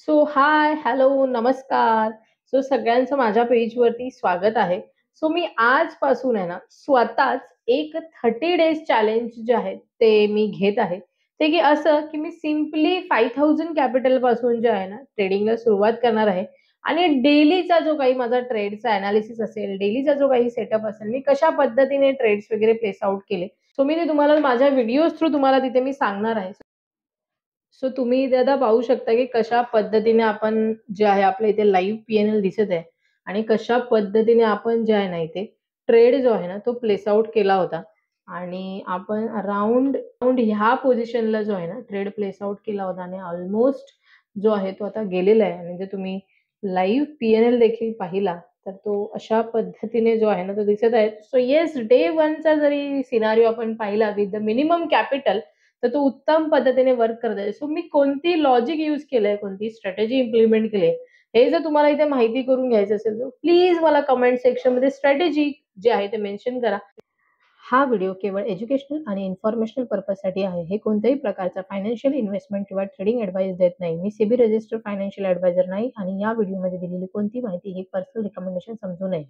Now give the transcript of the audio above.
हाय, hello, नमस्कार. सगळ्यांचं माझ्या पेजवरती स्वागत आहे. मी आजपासून आहे ना, स्वतःच एक 30 डेज चॅलेंज जे आहे, ते मी घेत आहे. ते की असं की मी सिम्पली 5000 कॅपिटलपासून जे आहे ना, ट्रेडिंगला सुरुवात करणार आहे आणि डेलीचा जो काही माझा ट्रेडचा एनालिसिस असेल, डेलीचा जो काही सेटअप असेल, मी कशा पद्धतीने ट्रेड्स वगैरे प्लेस आउट केले. मी ते तुम्हाला माझ्या व्हिडिओज थ्रू तुम्हाला तिथे मी सांगणार आहे. तुम्ही इथे आता पाहू शकता, की कशा पद्धतीने आपण जे आहे आपल्या इथे लाईव्ह पी-एन-एल दिसत आहे आणि कशा पद्धतीने आपण जे आहे ना इथे ट्रेड जो आहे ना तो प्लेस आउट केला होता आणि आपण अराउंड ह्या पोझिशनला जो आहे ना ट्रेड प्लेस आउट केला होता आणि ऑलमोस्ट जो आहे तो आता गेलेला आहे. म्हणजे तुम्ही लाईव्ह पी-एन-एल देखील पाहिला तर तो अशा पद्धतीने जो आहे ना तो दिसत आहे. येस, डे 1चा जरी सिनारिओ आपण पाहिला विथ द मिनिमम कॅपिटल तर तो उत्तम पद्धतीने वर्क करत आहे. मी कोणती लॉजिक यूज केलंय, कोणती स्ट्रॅटेजी इम्प्लिमेंट केली आहे, हे जर तुम्हाला इथे माहिती करून घ्यायचं असेल, तर प्लीज मला कमेंट सेक्शनमध्ये स्ट्रॅटेजी जे आहे ते मेन्शन करा. हा व्हिडिओ केवळ एज्युकेशनल आणि इन्फॉर्मेशनल पर्पजसाठी आहे. हे कोणत्याही प्रकारचा फायनान्शियल इन्व्हेस्टमेंट किंवा ट्रेडिंग ॲडवाइस देत नाही. मी सेबी रजिस्टर्ड फायनान्शियल ॲडवायझर नाही आणि या व्हिडिओमध्ये दिलेली कोणती माहिती ही पर्सनल रिकमेंडेशन समजू नये.